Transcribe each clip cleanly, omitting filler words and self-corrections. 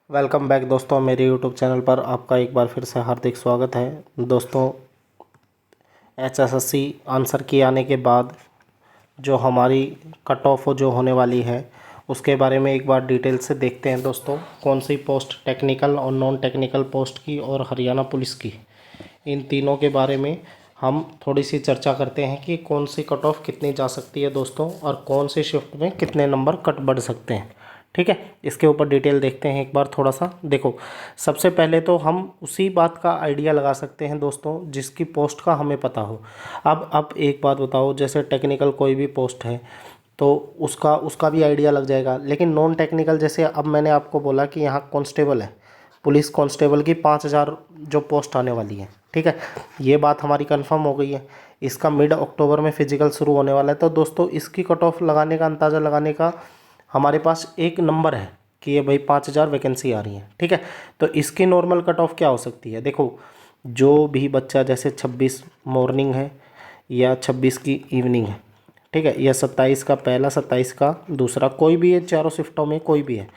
Welcome back दोस्तों, मेरे YouTube channel पर आपका एक बार फिर से हार्दिक स्वागत है। दोस्तों, एचएसएससी आंसर की आने के बाद जो हमारी कट ऑफ जो होने वाली है उसके बारे में एक बार डिटेल से देखते हैं। दोस्तों, कौन सी पोस्ट टेक्निकल और नॉन टेक्निकल पोस्ट की और हरियाणा पुलिस की, इन तीनों के बारे में हम थोड़ी सी चर्चा करते हैं कि कौन सी कट ऑफ कितनी जा सकती है दोस्तों, और कौन सी शिफ्ट में कितने नंबर कट बढ़ सकते हैं। ठीक है, इसके ऊपर डिटेल देखते हैं एक बार थोड़ा सा। देखो, सबसे पहले तो हम उसी बात का आइडिया लगा सकते हैं दोस्तों जिसकी पोस्ट का हमें पता हो। अब एक बात बताओ, जैसे टेक्निकल कोई भी पोस्ट है तो उसका उसका भी आइडिया लग जाएगा, लेकिन नॉन टेक्निकल जैसे अब मैंने आपको बोला कि यहाँ कांस्टेबल है, पुलिस कांस्टेबल की 5,000 जो पोस्ट आने वाली है। ठीक है, ये बात हमारी कंफर्म हो गई है। इसका मिड अक्टूबर में फिजिकल शुरू होने वाला है, तो दोस्तों इसकी कट ऑफ लगाने का, अंदाज़ा लगाने का हमारे पास एक नंबर है कि ये भाई 5,000 वैकेंसी आ रही है। ठीक है, तो इसकी नॉर्मल कट ऑफ क्या हो सकती है। देखो, जो भी बच्चा जैसे 26 मॉर्निंग है या 26 की इवनिंग है, ठीक है, या 27 का पहला, 27 का दूसरा, कोई भी है, चारों शिफ्टों में कोई भी है,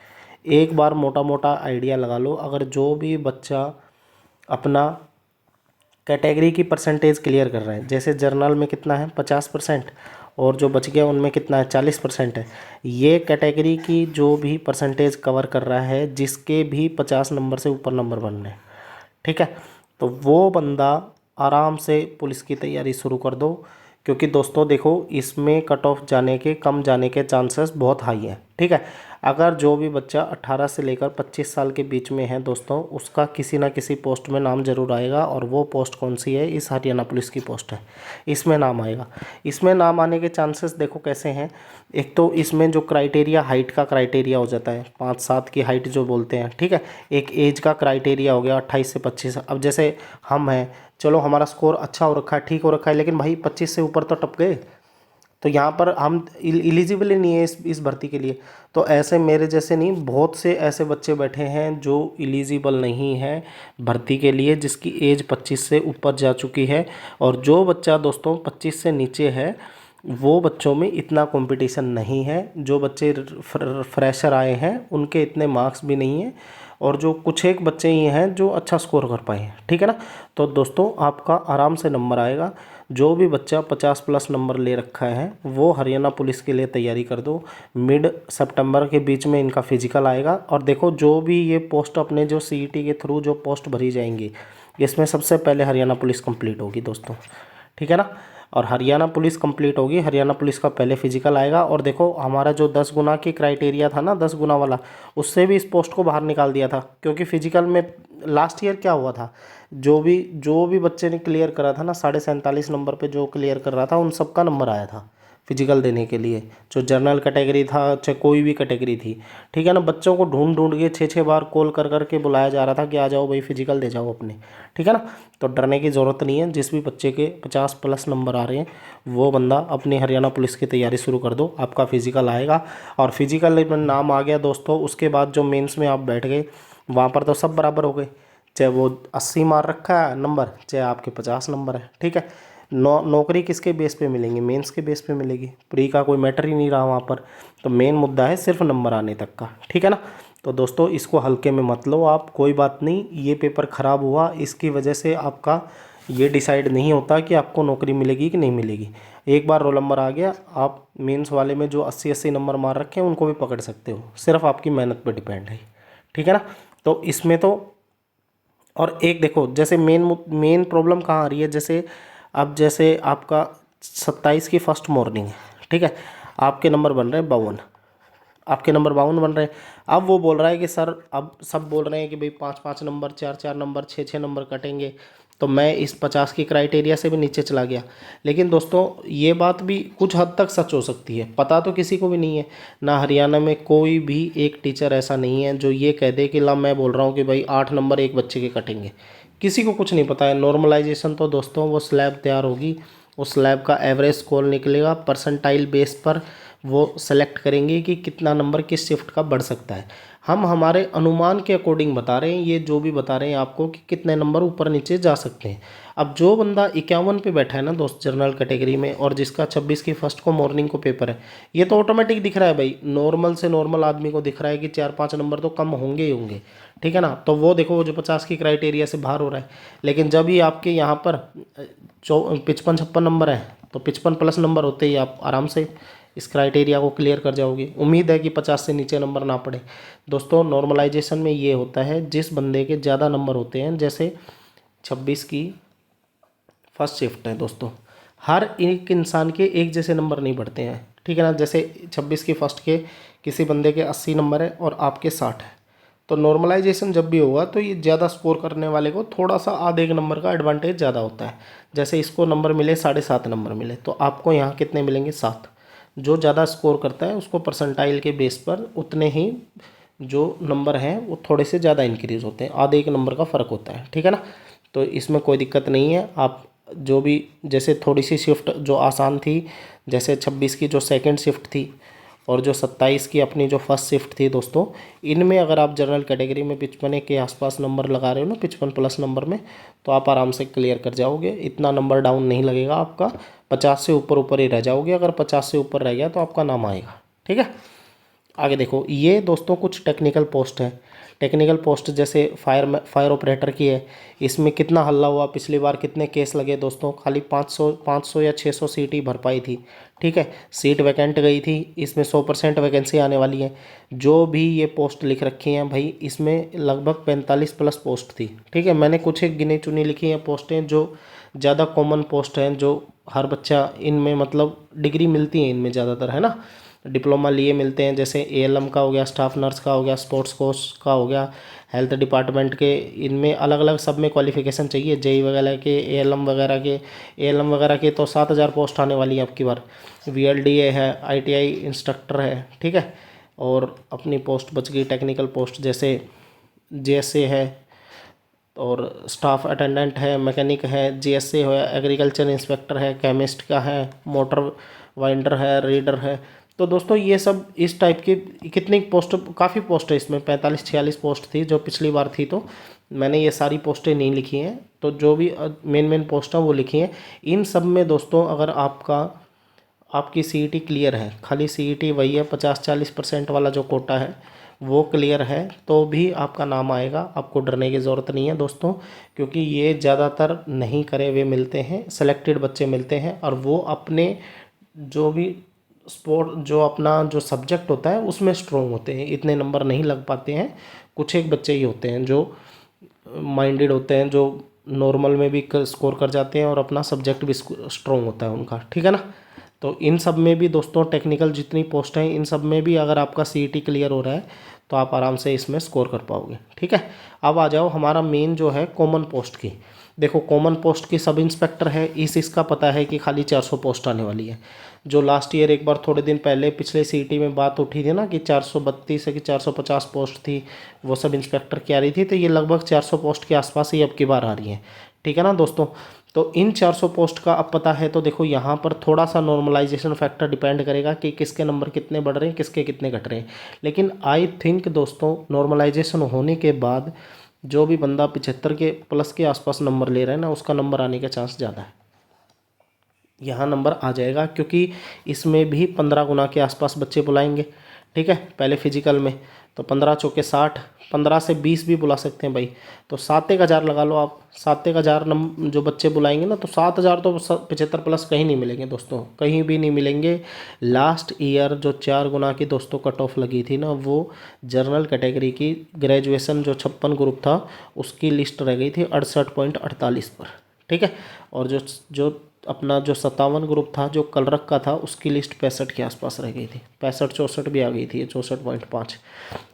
एक बार मोटा मोटा आइडिया लगा लो। अगर जो भी बच्चा अपना कैटेगरी की परसेंटेज क्लियर कर रहे हैं, जैसे जर्नल में कितना है 50%, और जो बच गया उनमें कितना है 40% है, ये कैटेगरी की जो भी परसेंटेज कवर कर रहा है, जिसके भी 50 नंबर से ऊपर नंबर बन रहे हैं, ठीक है, तो वो बंदा आराम से पुलिस की तैयारी शुरू कर दो। क्योंकि दोस्तों देखो, इसमें कट ऑफ जाने के, कम जाने के चांसेस बहुत हाई हैं। ठीक है, अगर जो भी बच्चा 18 से लेकर 25 साल के बीच में है दोस्तों, उसका किसी ना किसी पोस्ट में नाम जरूर आएगा। और वो पोस्ट कौन सी है, इस हरियाणा पुलिस की पोस्ट है, इसमें नाम आएगा। इसमें नाम आने के चांसेस देखो कैसे हैं। एक तो इसमें जो क्राइटेरिया, हाइट का क्राइटेरिया हो जाता है, 5'7" की हाइट जो बोलते हैं। ठीक है, एक एज का क्राइटेरिया हो गया 28 से 25। अब जैसे हम हैं, चलो हमारा स्कोर अच्छा हो रखा है, ठीक हो रखा है, लेकिन भाई 25 से ऊपर तो टप गए, तो यहाँ पर हम एलिजिबल ही नहीं है इस भर्ती के लिए। तो ऐसे मेरे जैसे नहीं, बहुत से ऐसे बच्चे बैठे हैं जो एलिजिबल नहीं हैं भर्ती के लिए, जिसकी एज 25 से ऊपर जा चुकी है। और जो बच्चा दोस्तों 25 से नीचे है, वो बच्चों में इतना कंपटीशन नहीं है। जो बच्चे फ्रेशर आए हैं उनके इतने मार्क्स भी नहीं हैं, और जो कुछ एक बच्चे ही हैं जो अच्छा स्कोर कर पाए हैं। ठीक है ना, तो दोस्तों आपका आराम से नंबर आएगा। जो भी बच्चा 50+ नंबर ले रखा है वो हरियाणा पुलिस के लिए तैयारी कर दो। मिड सितंबर के बीच में इनका फिजिकल आएगा। और देखो, जो भी ये पोस्ट अपने जो सीईटी के थ्रू जो पोस्ट भरी जाएंगी, इसमें सबसे पहले हरियाणा पुलिस कंप्लीट होगी दोस्तों। ठीक है ना, और हरियाणा पुलिस कंप्लीट होगी, हरियाणा पुलिस का पहले फिजिकल आएगा। और देखो, हमारा जो 10 गुना की क्राइटेरिया था ना, 10 गुना वाला, उससे भी इस पोस्ट को बाहर निकाल दिया था। क्योंकि फिजिकल में लास्ट ईयर क्या हुआ था, जो भी बच्चे ने क्लियर करा था ना, 47.5 नंबर पे जो क्लियर कर रहा था, उन सबका नंबर आया था फिजिकल देने के लिए, जो जनरल कैटेगरी था चाहे कोई भी कैटेगरी थी। ठीक है ना, बच्चों को ढूंढ ढूंढ के 6-6 बार कॉल कर करके बुलाया जा रहा था कि आ जाओ भाई फिजिकल दे जाओ अपने। ठीक है ना, तो डरने की ज़रूरत नहीं है। जिस भी बच्चे के 50+ नंबर आ रहे हैं, वो बंदा अपनी हरियाणा पुलिस की तैयारी शुरू कर दो, आपका फिजिकल आएगा। और फिजिकल में नाम आ गया दोस्तों, उसके बाद जो मेंस में आप बैठ गए, वहाँ पर तो सब बराबर हो गए, चाहे वो 80 मार रखा है नंबर, चाहे आपके 50 नंबर है। ठीक है, नौकरी किसके बेस पे मिलेंगी, मेंस के बेस पे मिलेगी, प्री का कोई मैटर ही नहीं रहा वहाँ पर। तो मेन मुद्दा है सिर्फ नंबर आने तक का। ठीक है ना, तो दोस्तों इसको हल्के में मत लो आप, कोई बात नहीं। ये पेपर ख़राब हुआ, इसकी वजह से आपका ये डिसाइड नहीं होता कि आपको नौकरी मिलेगी कि नहीं मिलेगी। एक बार रोल नंबर आ गया, आप मेंस वाले में जो 80-80 नंबर मार रखे हैं उनको भी पकड़ सकते हो, सिर्फ आपकी मेहनत पर डिपेंड है। ठीक है ना, तो इसमें तो, और एक देखो, जैसे मेन प्रॉब्लम कहाँ आ रही है, जैसे अब जैसे आपका 27 की फर्स्ट मॉर्निंग है, ठीक है, आपके नंबर बन रहे हैं 52, आपके नंबर 52 बन रहे हैं। अब वो बोल रहा है कि सर, अब सब बोल रहे हैं कि भाई 5-5 नंबर, 4-4 नंबर, 6-6 नंबर कटेंगे, तो मैं इस 50 की क्राइटेरिया से भी नीचे चला गया। लेकिन दोस्तों ये बात भी कुछ हद तक सच हो सकती है, पता तो किसी को भी नहीं है ना। हरियाणा में कोई भी एक टीचर ऐसा नहीं है जो ये कह दे कि ला मैं बोल रहा हूँ कि भाई 8 नंबर एक बच्चे के कटेंगे, किसी को कुछ नहीं पता है। नॉर्मलाइजेशन तो दोस्तों वो स्लैब तैयार होगी, उस स्लैब का एवरेज स्कोर निकलेगा, परसेंटाइल बेस पर वो सेलेक्ट करेंगे कि कितना नंबर किस शिफ्ट का बढ़ सकता है। हम हमारे अनुमान के अकॉर्डिंग बता रहे हैं, ये जो भी बता रहे हैं आपको कि कितने नंबर ऊपर नीचे जा सकते हैं। अब जो बंदा 51 पे बैठा है ना दोस्त जनरल कैटेगरी में, और जिसका 26 की फर्स्ट को मॉर्निंग को पेपर है, ये तो ऑटोमेटिक दिख रहा है भाई, नॉर्मल से नॉर्मल आदमी को दिख रहा है कि 4-5 नंबर तो कम होंगे ही होंगे, ठीक है ना। तो वो देखो वो जो 50 की क्राइटेरिया से बाहर हो रहा है। लेकिन जब ही आपके यहाँ पर 55-56 नंबर है, तो 55 प्लस नंबर होते ही आप आराम से इस क्राइटेरिया को क्लियर कर जाओगे। उम्मीद है कि 50 से नीचे नंबर ना पड़े। दोस्तों नॉर्मलाइजेशन में ये होता है, जिस बंदे के ज़्यादा नंबर होते हैं, जैसे 26 की फर्स्ट शिफ्ट है दोस्तों, हर एक इंसान के एक जैसे नंबर नहीं बढ़ते हैं, ठीक है ना। जैसे 26 की फर्स्ट के किसी बंदे के 80 नंबर है और आपके 60 है, तो नॉर्मलाइजेशन जब भी होगा तो ये ज़्यादा स्कोर करने वाले को थोड़ा सा आधे एक नंबर का एडवांटेज ज़्यादा होता है। जैसे इसको नंबर मिले 7.5 नंबर मिले, तो आपको यहाँ कितने मिलेंगे? 7। जो ज़्यादा स्कोर करता है उसको परसेंटाइल के बेस पर उतने ही जो नंबर हैं वो थोड़े से ज़्यादा इंक्रीज़ होते हैं, आधे एक नंबर का फ़र्क होता है, ठीक है ना। तो इसमें कोई दिक्कत नहीं है। आप जो भी, जैसे थोड़ी सी शिफ्ट जो आसान थी, जैसे 26 की जो सेकंड शिफ्ट थी और जो 27 की अपनी जो फर्स्ट शिफ्ट थी दोस्तों, इनमें अगर आप जनरल कैटेगरी में 55 के आसपास नंबर लगा रहे हो ना, 55 प्लस नंबर में, तो आप आराम से क्लियर कर जाओगे। इतना नंबर डाउन नहीं लगेगा आपका, 50 से ऊपर ऊपर ही रह जाओगे। अगर 50 से ऊपर रह गया तो आपका नाम आएगा, ठीक है। आगे देखो, ये दोस्तों कुछ टेक्निकल पोस्ट है। टेक्निकल पोस्ट जैसे फायर ऑपरेटर की है, इसमें कितना हल्ला हुआ, पिछली बार कितने केस लगे दोस्तों, खाली 500 या 600 सीट ही भर पाई थी, ठीक है। सीट वैकेंट गई थी, इसमें 100% वैकेंसी आने वाली है। जो भी ये पोस्ट लिख रखी हैं भाई, इसमें लगभग 45 प्लस पोस्ट थी, ठीक है। मैंने कुछ एक गिनी चुनी लिखी हैं पोस्टें जो ज़्यादा कॉमन पोस्ट हैं, जो हर बच्चा इनमें मतलब डिग्री मिलती है इनमें ज़्यादातर, है ना। डिप्लोमा लिए मिलते हैं, जैसे एएलएम का हो गया, स्टाफ नर्स का हो गया, स्पोर्ट्स कोर्स का हो गया, हेल्थ डिपार्टमेंट के, इनमें अलग अलग सब में क्वालिफिकेशन चाहिए। जेई वगैरह के, एएलएम वगैरह के तो 7,000 पोस्ट आने वाली है अब की बार। वीएलडीए है, आईटीआई इंस्ट्रक्टर है, ठीक है। और अपनी पोस्ट बच गई टेक्निकल पोस्ट, जैसे जेएसए है, और स्टाफ अटेंडेंट है, मैकेनिक है, जीएसए है, एग्रीकल्चर इंस्पेक्टर है, केमिस्ट का है, मोटर वाइंडर है, रीडर है। तो दोस्तों ये सब इस टाइप की कितनी पोस्ट, काफ़ी पोस्ट है इसमें, 45-46 पोस्ट थी जो पिछली बार थी। तो मैंने ये सारी पोस्टें नहीं लिखी हैं, तो जो भी मेन पोस्ट है वो लिखी हैं। इन सब में दोस्तों अगर आपकी सीईटी क्लियर है, खाली सीईटी वही है 50-40% वाला जो कोटा है वो क्लियर है, तो भी आपका नाम आएगा। आपको डरने की ज़रूरत नहीं है दोस्तों, क्योंकि ये ज़्यादातर नहीं करे हुए मिलते हैं, सेलेक्टेड बच्चे मिलते हैं, और वो अपने जो भी स्पोर्ट, जो अपना जो सब्जेक्ट होता है उसमें स्ट्रॉन्ग होते हैं, इतने नंबर नहीं लग पाते हैं। कुछ एक बच्चे ही होते हैं जो माइंडेड होते हैं, जो नॉर्मल में भी स्कोर कर जाते हैं और अपना सब्जेक्ट भी स्ट्रॉन्ग होता है उनका, ठीक है ना। तो इन सब में भी दोस्तों टेक्निकल जितनी पोस्ट हैं, इन सब में भी अगर आपका सीईटी क्लियर हो रहा है तो आप आराम से इसमें स्कोर कर पाओगे, ठीक है। अब आ जाओ हमारा मेन जो है कॉमन पोस्ट की। देखो कॉमन पोस्ट की सब इंस्पेक्टर है, इसका पता है कि खाली 400 पोस्ट आने वाली है। जो लास्ट ईयर एक बार थोड़े दिन पहले पिछले सीईटी में बात उठी थी ना कि 432 है कि 450 पोस्ट थी, वो सब इंस्पेक्टर की आ रही थी, तो ये लगभग 400 पोस्ट के आसपास ही अब की बार आ रही है, ठीक है ना दोस्तों। तो इन 400 पोस्ट का अब पता है, तो देखो यहाँ पर थोड़ा सा नॉर्मलाइजेशन फैक्टर डिपेंड करेगा कि किसके नंबर कितने बढ़ रहे हैं, किसके कितने घट रहे हैं। लेकिन आई थिंक दोस्तों नॉर्मलाइजेशन होने के बाद जो भी बंदा 75 के प्लस के आसपास नंबर ले रहा है ना, उसका नंबर आने का चांस ज़्यादा है, यहाँ नंबर आ जाएगा। क्योंकि इसमें भी 15 गुना के आसपास बच्चे बुलाएंगे, ठीक है। पहले फिजिकल में तो 15 चौके 60, 15 से 20 भी बुला सकते हैं भाई, तो 7,000 लगा लो आप। 7,000 जो बच्चे बुलाएंगे ना, तो 7,000 तो 75 प्लस कहीं नहीं मिलेंगे दोस्तों, कहीं भी नहीं मिलेंगे। लास्ट ईयर जो 4 गुना की दोस्तों कट ऑफ लगी थी ना, वो जनरल कैटेगरी की ग्रेजुएशन जो 56 ग्रुप था उसकी लिस्ट रह गई थी 68.48 पर, ठीक है। और जो अपना जो 57 ग्रुप था जो कल रखा था, उसकी लिस्ट 65 के आसपास रह गई थी, 65-64 भी आ गई थी, 64.5।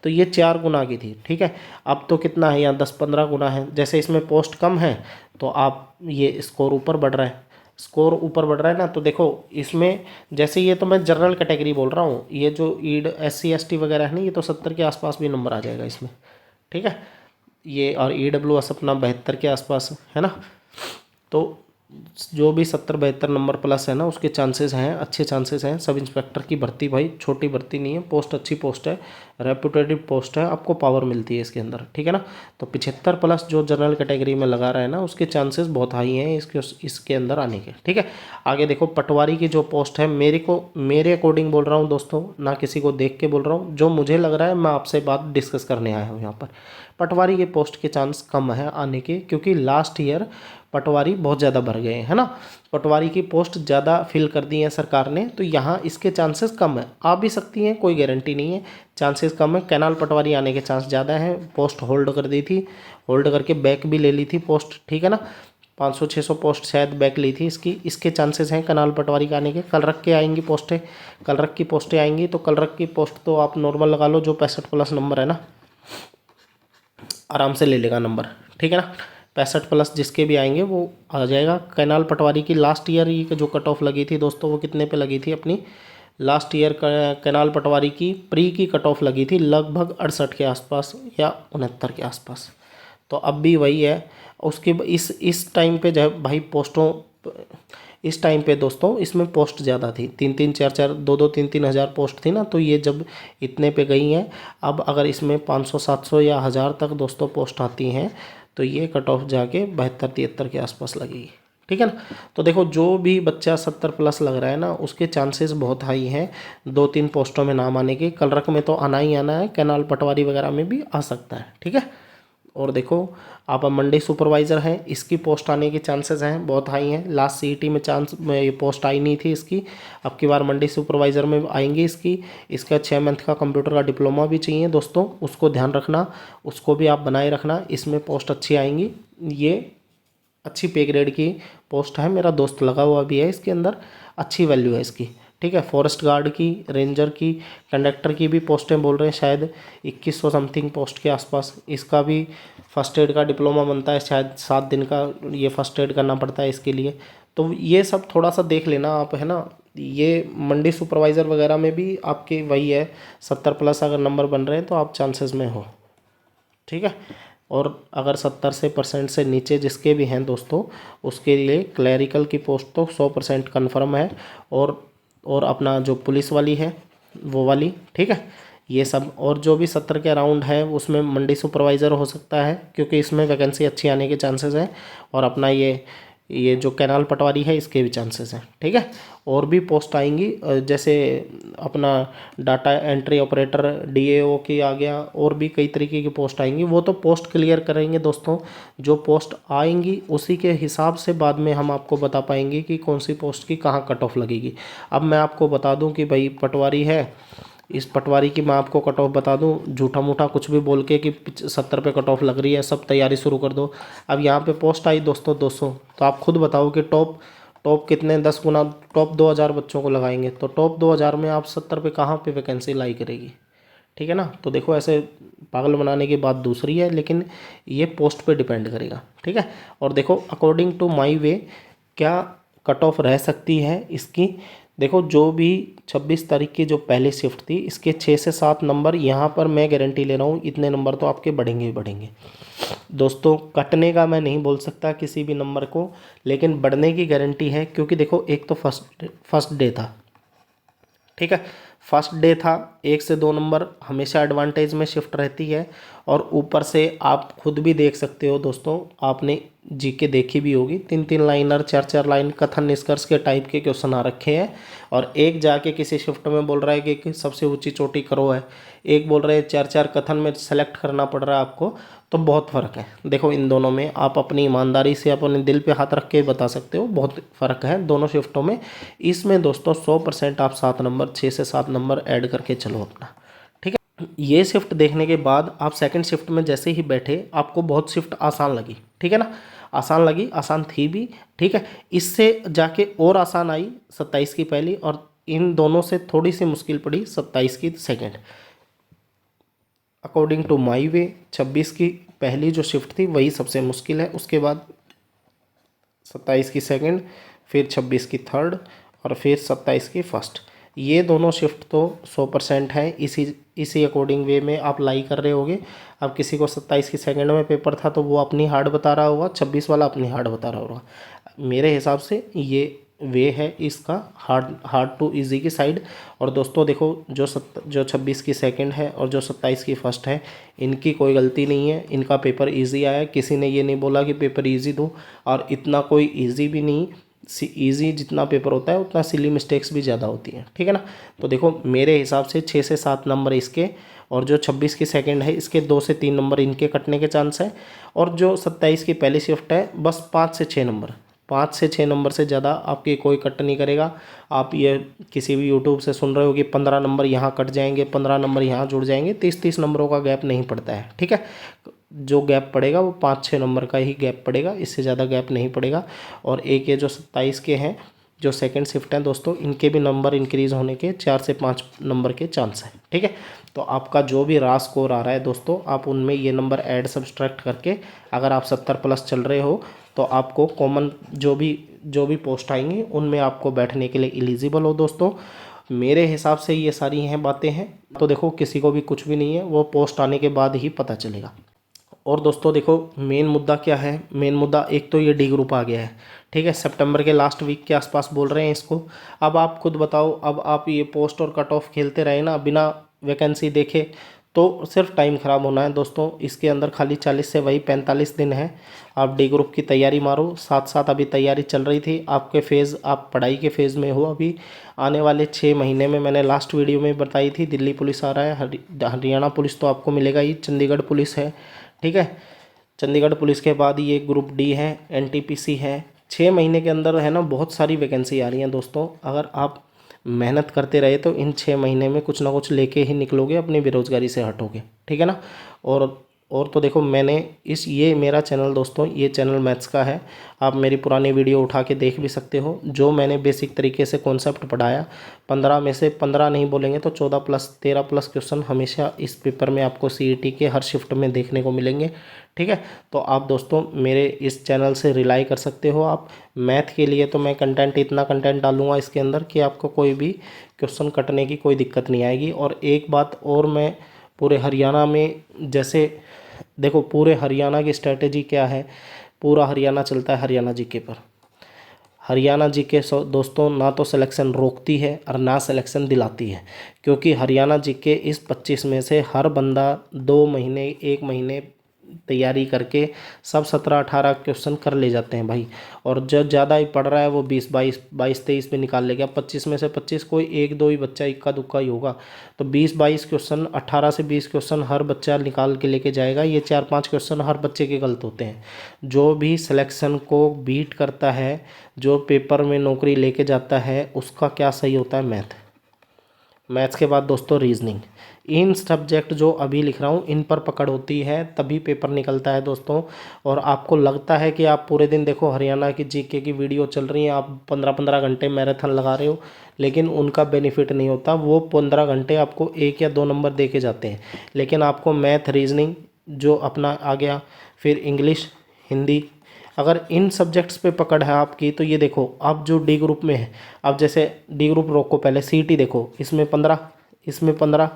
तो ये 4 गुना की थी, ठीक है। अब तो कितना है यहाँ, 10-15 गुना है। जैसे इसमें पोस्ट कम है तो आप ये स्कोर ऊपर बढ़ रहा है, स्कोर ऊपर बढ़ रहा है ना। तो देखो इसमें जैसे ये तो मैं जनरल कैटेगरी बोल रहा हूँ, ये जो ईड SC ST वगैरह है ना, ये तो 70 के आसपास भी नंबर आ जाएगा इसमें, ठीक है। ये और EWS अपना 72 के आसपास है ना। तो जो भी 70-72 नंबर प्लस है ना, उसके चांसेस हैं, अच्छे चांसेस हैं। सब इंस्पेक्टर की भर्ती भाई छोटी भर्ती नहीं है, पोस्ट अच्छी पोस्ट है, रेपुटेटिव पोस्ट है, आपको पावर मिलती है इसके अंदर, ठीक है ना। तो 75 प्लस जो जनरल कैटेगरी में लगा रहा है ना, उसके चांसेस बहुत हाई हैं इसके अंदर आने के, ठीक है। आगे देखो पटवारी की जो पोस्ट है, मेरे अकॉर्डिंग बोल रहा हूँ दोस्तों, ना किसी को देख के बोल रहा हूँ, जो मुझे लग रहा है मैं आपसे बात डिस्कस करने आया हूँ यहाँ पर। पटवारी के पोस्ट के चांस कम है आने के, क्योंकि लास्ट ईयर पटवारी बहुत ज़्यादा भर गए हैं, है ना। पटवारी की पोस्ट ज़्यादा फिल कर दी है सरकार ने, तो यहाँ इसके चांसेस कम है। आ भी सकती हैं, कोई गारंटी नहीं है, चांसेस कम है। कैनाल पटवारी आने के चांस ज़्यादा हैं, पोस्ट होल्ड कर दी थी, होल्ड करके बैक भी ले ली थी पोस्ट, ठीक है ना। 500-600 पोस्ट शायद बैक ली थी इसके चांसेस हैं कैनाल पटवारी का आने के। कल रख के आएंगी पोस्टें, कल रख की पोस्टें आएंगी, तो कल रख की पोस्ट तो आप नॉर्मल लगा लो, जो 65 प्लस नंबर है ना, आराम से ले लेगा नंबर, ठीक है ना। 65 प्लस जिसके भी आएंगे वो आ जाएगा। कैनाल पटवारी की लास्ट ईयर की जो कट ऑफ लगी थी दोस्तों, वो कितने पे लगी थी अपनी, लास्ट ईयर कैनाल पटवारी की प्री की कट ऑफ लगी थी लगभग 68 के आसपास या 69 के आसपास। तो अब भी वही है। उसके इस टाइम पे जब भाई पोस्टों, इस टाइम पे दोस्तों इसमें पोस्ट ज़्यादा थी, 3-3 4-4 2-2 3-3 हज़ार पोस्ट थी ना, तो ये जब इतने पे गई हैं, अब अगर इसमें 500-700 या 1000 तक दोस्तों पोस्ट आती हैं, तो ये कट ऑफ जाके 72-73 के आसपास लगेगी, ठीक है ना। तो देखो जो भी बच्चा 70 प्लस लग रहा है ना, उसके चांसेस बहुत हाई हैं 2-3 पोस्टों में नाम आने के। कल रक में तो आना ही आना है, कैनाल पटवारी वगैरह में भी आ सकता है, ठीक है। और देखो आप अब मंडी सुपरवाइज़र हैं, इसकी पोस्ट आने के चांसेस हैं, बहुत हाई हैं। लास्ट सीईटी में ये पोस्ट आई नहीं थी इसकी, अब की बार मंडी सुपरवाइज़र में आएंगी इसकी। इसका 6 मंथ का कंप्यूटर का डिप्लोमा भी चाहिए दोस्तों, उसको ध्यान रखना, उसको भी आप बनाए रखना, इसमें पोस्ट अच्छी आएंगी। ये अच्छी पे ग्रेड की पोस्ट है, मेरा दोस्त लगा हुआ भी है इसके अंदर, अच्छी वैल्यू है इसकी, ठीक है। फॉरेस्ट गार्ड की, रेंजर की, कंडक्टर की भी पोस्टें बोल रहे हैं शायद 2100 समथिंग पोस्ट के आसपास। इसका भी फर्स्ट एड का डिप्लोमा बनता है, शायद 7 दिन का ये फर्स्ट एड करना पड़ता है इसके लिए। तो ये सब थोड़ा सा देख लेना आप, है ना। ये मंडी सुपरवाइज़र वगैरह में भी आपके वही है, 70 प्लस अगर नंबर बन रहे हैं तो आप चांसेस में हो, ठीक है। और अगर 70 से परसेंट से नीचे जिसके भी हैं दोस्तों, उसके लिए क्लैरिकल की पोस्ट तो 100% कन्फर्म है। और अपना जो पुलिस वाली है वो वाली, ठीक है। ये सब और जो भी 70 के अराउंड है उसमें मंडी सुपरवाइज़र हो सकता है, क्योंकि इसमें वैकेंसी अच्छी आने के चांसेस हैं। और अपना ये जो कैनाल पटवारी है इसके भी चांसेस हैं, ठीक है। और भी पोस्ट आएंगी, जैसे अपना डाटा एंट्री ऑपरेटर, डीएओ की आ गया, और भी कई तरीके की पोस्ट आएंगी। वो तो पोस्ट क्लियर करेंगे दोस्तों, जो पोस्ट आएंगी उसी के हिसाब से बाद में हम आपको बता पाएंगे कि कौन सी पोस्ट की कहाँ कट ऑफ लगेगी। अब मैं आपको बता दूं कि भाई पटवारी है, इस पटवारी की मैं आपको कट ऑफ बता दूं, झूठा मूठा कुछ भी बोल के कि 70 पे कट ऑफ लग रही है, सब तैयारी शुरू कर दो। अब यहाँ पे पोस्ट आई दोस्तों 200, तो आप खुद बताओ कि टॉप टॉप कितने, 10 गुना टॉप 2000 बच्चों को लगाएंगे, तो टॉप 2000 में आप 70 पे कहाँ पे वैकेंसी लाई करेगी, ठीक है ना। तो देखो ऐसे पागल बनाने की बात दूसरी है, लेकिन ये पोस्ट पे डिपेंड करेगा, ठीक है। और देखो अकॉर्डिंग टू माई वे क्या कट ऑफ रह सकती है इसकी। देखो जो भी 26 तारीख की जो पहली शिफ्ट थी, इसके 6 से 7 नंबर यहाँ पर मैं गारंटी ले रहा हूँ, इतने नंबर तो आपके बढ़ेंगे ही बढ़ेंगे दोस्तों। कटने का मैं नहीं बोल सकता किसी भी नंबर को, लेकिन बढ़ने की गारंटी है। क्योंकि देखो एक तो फर्स्ट डे था, ठीक है, फर्स्ट डे था, 1 से 2 नंबर हमेशा एडवांटेज में शिफ्ट रहती है। और ऊपर से आप खुद भी देख सकते हो दोस्तों, आपने जीके देखी भी होगी, 3-3 लाइनर 4-4 लाइन कथन निष्कर्ष के टाइप के क्वेश्चन आ रखे हैं। और एक जाके किसी शिफ्ट में बोल रहा है कि सबसे ऊंची चोटी करो है, एक बोल रहे हैं 4-4 कथन में सेलेक्ट करना पड़ रहा है आपको। तो बहुत फ़र्क है देखो इन दोनों में, आप अपनी ईमानदारी से अपने दिल पे हाथ रख के बता सकते हो, बहुत फ़र्क है दोनों शिफ्टों में। इसमें दोस्तों 100% आप 7 नंबर 6 से 7 नंबर ऐड करके चलो अपना, ठीक है। ये शिफ्ट देखने के बाद आप सेकंड शिफ्ट में जैसे ही बैठे, आपको बहुत शिफ्ट आसान लगी, ठीक है ना, आसान लगी, आसान थी भी, ठीक है। इससे जाके और आसान आई 27 की पहली, और इन दोनों से थोड़ी सी मुश्किल पड़ी 27 की सेकेंड। अकॉर्डिंग टू माई वे 26 की पहली जो शिफ्ट थी वही सबसे मुश्किल है, उसके बाद 27 की सेकंड, फिर 26 की थर्ड, और फिर 27 की फर्स्ट। ये दोनों शिफ्ट तो 100% है, इसी अकॉर्डिंग वे में आप लाई कर रहे होगे। अब किसी को 27 की सेकंड में पेपर था तो वो अपनी हार्ड बता रहा होगा, 26 वाला अपनी हार्ड बता रहा होगा। मेरे हिसाब से ये वे है इसका हार्ड टू इजी की साइड। और दोस्तों देखो, जो 26 की सेकंड है और जो 27 की फर्स्ट है, इनकी कोई गलती नहीं है, इनका पेपर इजी आया। किसी ने ये नहीं बोला कि पेपर इजी दो, और इतना कोई इजी भी नहीं। इजी जितना पेपर होता है उतना सिली मिस्टेक्स भी ज़्यादा होती हैं, ठीक है ना। तो देखो मेरे हिसाब से 6 से 7 नंबर इसके, और जो 26 की सेकंड है इसके 2 से 3 नंबर इनके कटने के चांस है। और जो 27 की पहली शिफ्ट है बस 5 से 6 नंबर, 5 से 6 नंबर से ज़्यादा आपकी कोई कट नहीं करेगा। आप ये किसी भी यूट्यूब से सुन रहे हो कि 15 नंबर यहाँ कट जाएंगे, 15 नंबर यहाँ जुड़ जाएंगे, 30-30 नंबरों का गैप नहीं पड़ता है, ठीक है। जो गैप पड़ेगा वो 5-6 नंबर का ही गैप पड़ेगा, इससे ज़्यादा गैप नहीं पड़ेगा। और एक ये जो 27 के हैं जो सेकंड शिफ्ट हैं दोस्तों, इनके भी नंबर इंक्रीज़ होने के 4 से 5 नंबर के चांस हैं, ठीक है। तो आपका जो भी रा स्कोर आ रहा है दोस्तों, आप उनमें ये नंबर ऐड सब्सट्रैक्ट करके, अगर आप 70 प्लस चल रहे हो तो आपको कॉमन जो भी पोस्ट आएंगी उनमें आपको बैठने के लिए एलिजिबल हो दोस्तों। मेरे हिसाब से ये सारी हैं बातें हैं। तो देखो किसी को भी कुछ भी नहीं है, वो पोस्ट आने के बाद ही पता चलेगा। और दोस्तों देखो मेन मुद्दा क्या है, मेन मुद्दा एक तो ये डी ग्रुप आ गया है, ठीक है। सितंबर के लास्ट वीक के आसपास बोल रहे हैं इसको। अब आप खुद बताओ, अब आप ये पोस्ट और कट ऑफ खेलते रहे ना बिना वैकेंसी देखे, तो सिर्फ टाइम ख़राब होना है दोस्तों। इसके अंदर खाली 40 से वही 45 दिन है। आप डी ग्रुप की तैयारी मारो, साथ साथ अभी तैयारी चल रही थी आपके फेज़, आप पढ़ाई के फेज़ में हो अभी। आने वाले 6 महीने में, मैंने लास्ट वीडियो में बताई थी, दिल्ली पुलिस आ रहा है, हरियाणा पुलिस तो आपको मिलेगा ही, चंडीगढ़ पुलिस है, ठीक है। चंडीगढ़ पुलिस के बाद ये ग्रुप डी है, एनटीपीसी है। 6 महीने के अंदर है ना बहुत सारी वैकेंसी आ रही हैं दोस्तों। अगर आप मेहनत करते रहे तो इन 6 महीने में कुछ ना कुछ लेके ही निकलोगे, अपनी बेरोज़गारी से हटोगे, ठीक है ना। और तो देखो मैंने ये मेरा चैनल दोस्तों, ये चैनल मैथ्स का है। आप मेरी पुरानी वीडियो उठा के देख भी सकते हो, जो मैंने बेसिक तरीके से कॉन्सेप्ट पढ़ाया। 15 में से 15 नहीं बोलेंगे तो 14 प्लस 13 प्लस क्वेश्चन हमेशा इस पेपर में आपको सीईटी के हर शिफ्ट में देखने को मिलेंगे, ठीक है। तो आप दोस्तों मेरे इस चैनल से रिलाई कर सकते हो। आप मैथ के लिए तो मैं इतना कंटेंट डालूंगा इसके अंदर कि आपको कोई भी क्वेश्चन कटने की कोई दिक्कत नहीं आएगी। और एक बात और, मैं पूरे हरियाणा में, जैसे देखो पूरे हरियाणा की स्ट्रेटेजी क्या है, पूरा हरियाणा चलता है हरियाणा जीके पर। हरियाणा जीके दोस्तों ना तो सिलेक्शन रोकती है और ना सिलेक्शन दिलाती है, क्योंकि हरियाणा जीके इस 25 में से हर बंदा 2 महीने 1 महीने तैयारी करके सब 17-18 क्वेश्चन कर ले जाते हैं भाई। और जो ज़्यादा ही पढ़ रहा है वो 20-22 पे निकाल लेगा। 25 में से 25 कोई 1-2 ही बच्चा इक्का दुक्का ही होगा, तो 20-22 क्वेश्चन, 18 से 20 क्वेश्चन हर बच्चा निकाल के लेके जाएगा। ये 4-5 क्वेश्चन हर बच्चे के गलत होते हैं। जो भी सिलेक्शन को बीट करता है, जो पेपर में नौकरी लेके जाता है, उसका क्या सही होता है, मैथ्स के बाद दोस्तों रीजनिंग। इन सब्जेक्ट जो अभी लिख रहा हूँ इन पर पकड़ होती है तभी पेपर निकलता है दोस्तों। और आपको लगता है कि आप पूरे दिन देखो हरियाणा की जीके की वीडियो चल रही है, आप 15-15 घंटे मैराथन लगा रहे हो, लेकिन उनका बेनिफिट नहीं होता। वो 15 घंटे आपको 1 या 2 नंबर दे के जाते हैं, लेकिन आपको मैथ रीजनिंग जो अपना आ गया, फिर इंग्लिश, हिंदी, अगर इन सब्जेक्ट्स पे पकड़ है आपकी, तो ये देखो अब जो डी ग्रुप में है, अब जैसे डी ग्रुप रोको, पहले सीईटी देखो, इसमें 15, इसमें 15,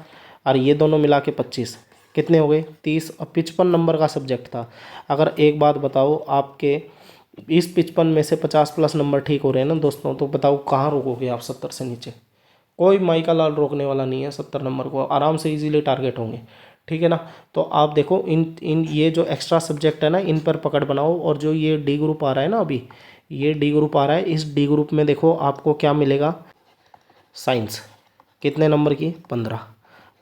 और ये दोनों मिला के 25, कितने हो गए 30। और 55 नंबर का सब्जेक्ट था। अगर एक बात बताओ, आपके इस 55 में से 50 प्लस नंबर ठीक हो रहे हैं ना दोस्तों, तो बताओ कहाँ रोकोगे आप 70 से नीचे? कोई माई का लाल रोकने वाला नहीं है। 70 नंबर को आराम से इजीली टारगेट होंगे, ठीक है ना। तो आप देखो इन ये जो एक्स्ट्रा सब्जेक्ट है ना, इन पर पकड़ बनाओ। और जो ये डी ग्रुप आ रहा है ना, अभी ये डी ग्रुप आ रहा है, इस डी ग्रुप में देखो आपको क्या मिलेगा। साइंस कितने नंबर की, 15।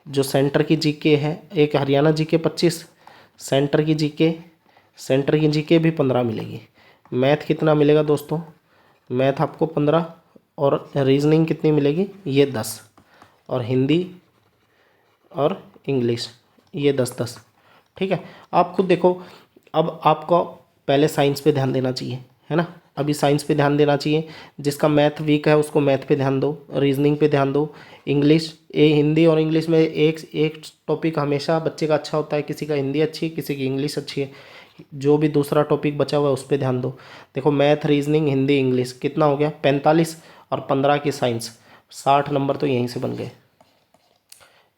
जो सेंटर की जीके है, एक हरियाणा जीके 25, सेंटर की जीके भी 15 मिलेगी। मैथ कितना मिलेगा दोस्तों, मैथ आपको 15, और रीजनिंग कितनी मिलेगी, ये 10, और हिंदी और इंग्लिश ये 10-10, ठीक है। आप खुद देखो, अब आपको पहले साइंस पे ध्यान देना चाहिए, है ना। अभी साइंस पे ध्यान देना चाहिए। जिसका मैथ वीक है उसको मैथ पे ध्यान दो, रीजनिंग पे ध्यान दो, इंग्लिश, हिंदी और इंग्लिश में एक टॉपिक हमेशा बच्चे का अच्छा होता है। किसी का हिंदी अच्छी है, किसी की इंग्लिश अच्छी है, जो भी दूसरा टॉपिक बचा हुआ है उस पर ध्यान दो। देखो मैथ, रीजनिंग, हिंदी, इंग्लिश कितना हो गया, 45, और 15 की साइंस। 60 नंबर तो यहीं से बन गए।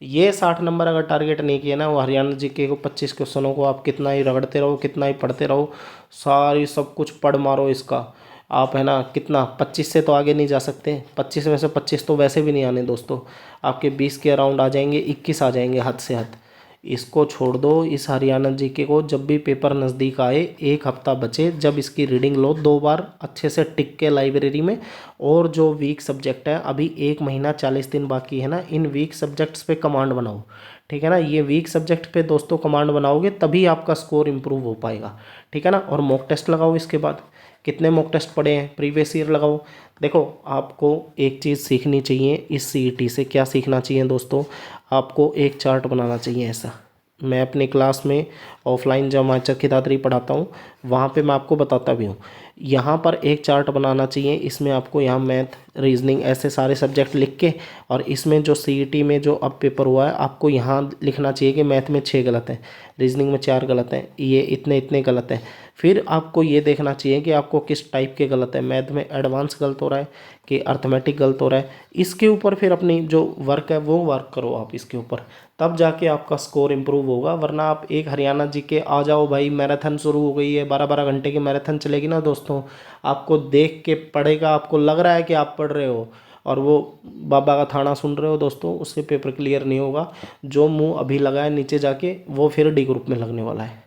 ये 60 नंबर अगर टारगेट नहीं किया ना, वो हरियाणा जीके को 25 क्वेश्चनों को आप कितना ही रगड़ते रहो, कितना ही पढ़ते रहो, सारी सब कुछ पढ़ मारो इसका, आप है ना कितना 25 से तो आगे नहीं जा सकते। 25 में से 25 तो वैसे भी नहीं आने दोस्तों, आपके 20 के अराउंड आ जाएंगे, 21 आ जाएंगे हद से हद। इसको छोड़ दो, इस हरियाणा जीके को जब भी पेपर नज़दीक आए, एक हफ्ता बचे जब इसकी रीडिंग लो 2 बार अच्छे से टिक के लाइब्रेरी में। और जो वीक सब्जेक्ट है, अभी 1 महीना 40 दिन बाकी है ना, इन वीक सब्जेक्ट्स पे कमांड बनाओ, ठीक है ना। ये वीक सब्जेक्ट पे दोस्तों कमांड बनाओगे तभी आपका स्कोर इंप्रूव हो पाएगा, ठीक है ना। और मॉक टेस्ट लगाओ इसके बाद। कितने मॉक टेस्ट पड़े हैं, प्रीवियस ईयर लगाओ। देखो आपको एक चीज़ सीखनी चाहिए इस सीईटी से, क्या सीखना चाहिए दोस्तों, आपको एक चार्ट बनाना चाहिए ऐसा। मैं अपनी क्लास में ऑफलाइन जब मास्टर की दादरी पढ़ाता हूँ, वहाँ पे मैं आपको बताता भी हूँ। यहाँ पर एक चार्ट बनाना चाहिए, इसमें आपको यहाँ मैथ, रीजनिंग ऐसे सारे सब्जेक्ट लिख के, और इसमें जो सीईटी में जो अब पेपर हुआ है, आपको यहाँ लिखना चाहिए कि मैथ में 6 गलत हैं, रीजनिंग में 4 गलत हैं, ये इतने इतने गलत हैं। फिर आपको ये देखना चाहिए कि आपको किस टाइप के गलत है, मैथ में एडवांस गलत हो रहा है कि अर्थमेटिक गलत हो रहा है। इसके ऊपर फिर अपनी जो वर्क है वो वर्क करो आप इसके ऊपर, तब जाके आपका स्कोर इंप्रूव होगा। वरना आप एक हरियाणा जीके आ जाओ भाई, मैराथन शुरू हो गई है, 12-12 घंटे की मैराथन चलेगी ना दोस्तों, आपको देख के पढ़ेगा, आपको लग रहा है कि आप पढ़ रहे हो और वो बाबा का थाना सुन रहे हो दोस्तों, उससे पेपर क्लियर नहीं होगा। जो मुंह अभी लगा है नीचे जाके, वो फिर डी ग्रुप में लगने वाला है।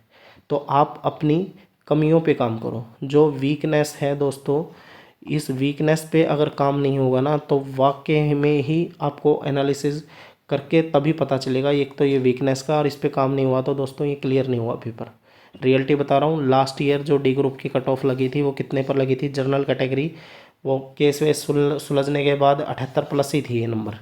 तो आप अपनी कमियों पे काम करो, जो वीकनेस है दोस्तों, इस वीकनेस पे अगर काम नहीं होगा ना, तो वाकई में ही आपको एनालिसिस करके तभी पता चलेगा। एक तो ये वीकनेस का, और इस पे काम नहीं हुआ तो दोस्तों ये क्लियर नहीं हुआ पेपर। रियलिटी बता रहा हूँ, लास्ट ईयर जो डी ग्रुप की कट ऑफ लगी थी वो कितने पर लगी थी, जनरल कैटेगरी, वो केस वेस सुलझने के बाद 78 प्लस ही थी ये नंबर,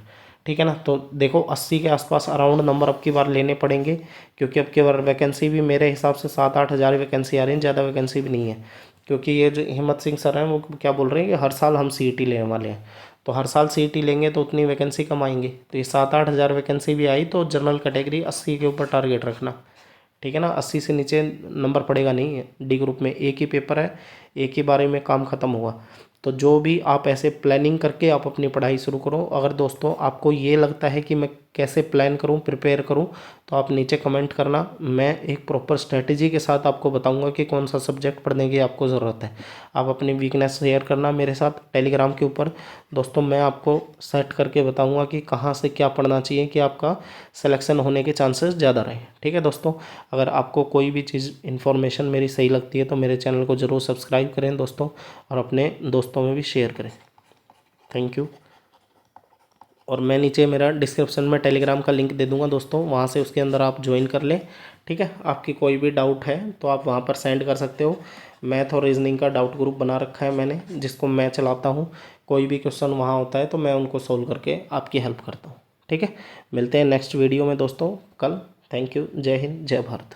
ठीक है ना। तो देखो 80 के आसपास अराउंड नंबर अब की बार लेने पड़ेंगे, क्योंकि अब की बार वैकेंसी भी मेरे हिसाब से 7-8 हज़ार वैकेंसी आ रही है, ज़्यादा वैकेंसी भी नहीं है। क्योंकि ये जो हिम्मत सिंह सर हैं वो क्या बोल रहे हैं कि हर साल हम सीईटी लेने वाले हैं, तो हर साल सीईटी लेंगे तो उतनी वैकेंसी कम आएंगे। तो ये 7-8 हज़ार वैकेंसी भी आई तो जनरल कैटेगरी 80 के ऊपर टारगेट रखना, ठीक है ना। 80 से नीचे नंबर पड़ेगा नहीं है। डी ग्रुप में एक ही पेपर है, एक ही बारे में काम ख़त्म हुआ। तो जो भी आप ऐसे प्लानिंग करके आप अपनी पढ़ाई शुरू करो। अगर दोस्तों आपको ये लगता है कि मैं कैसे प्लान करूं, प्रिपेयर करूं, तो आप नीचे कमेंट करना, मैं एक प्रॉपर स्ट्रेटजी के साथ आपको बताऊंगा कि कौन सा सब्जेक्ट पढ़ने की आपको ज़रूरत है। आप अपनी वीकनेस शेयर करना मेरे साथ टेलीग्राम के ऊपर दोस्तों, मैं आपको सेट करके बताऊंगा कि कहाँ से क्या पढ़ना चाहिए कि आपका सिलेक्शन होने के चांसेस ज़्यादा रहें, ठीक है दोस्तों। अगर आपको कोई भी चीज़ इन्फॉर्मेशन मेरी सही लगती है तो मेरे चैनल को ज़रूर सब्सक्राइब करें दोस्तों, और अपने दोस्तों में भी शेयर करें। Thank you. और मैं नीचे मेरा डिस्क्रिप्शन में टेलीग्राम का लिंक दे दूंगा दोस्तों, वहाँ से उसके अंदर आप ज्वाइन कर लें, ठीक है। आपकी कोई भी डाउट है तो आप वहाँ पर सेंड कर सकते हो। मैथ और रीजनिंग का डाउट ग्रुप बना रखा है मैंने, जिसको मैं चलाता हूँ। कोई भी क्वेश्चन वहाँ होता है तो मैं उनको सोल्व करके आपकी हेल्प करता हूँ, ठीक है। मिलते हैं नेक्स्ट वीडियो में दोस्तों कल। Thank you. जय हिंद, जय भारत।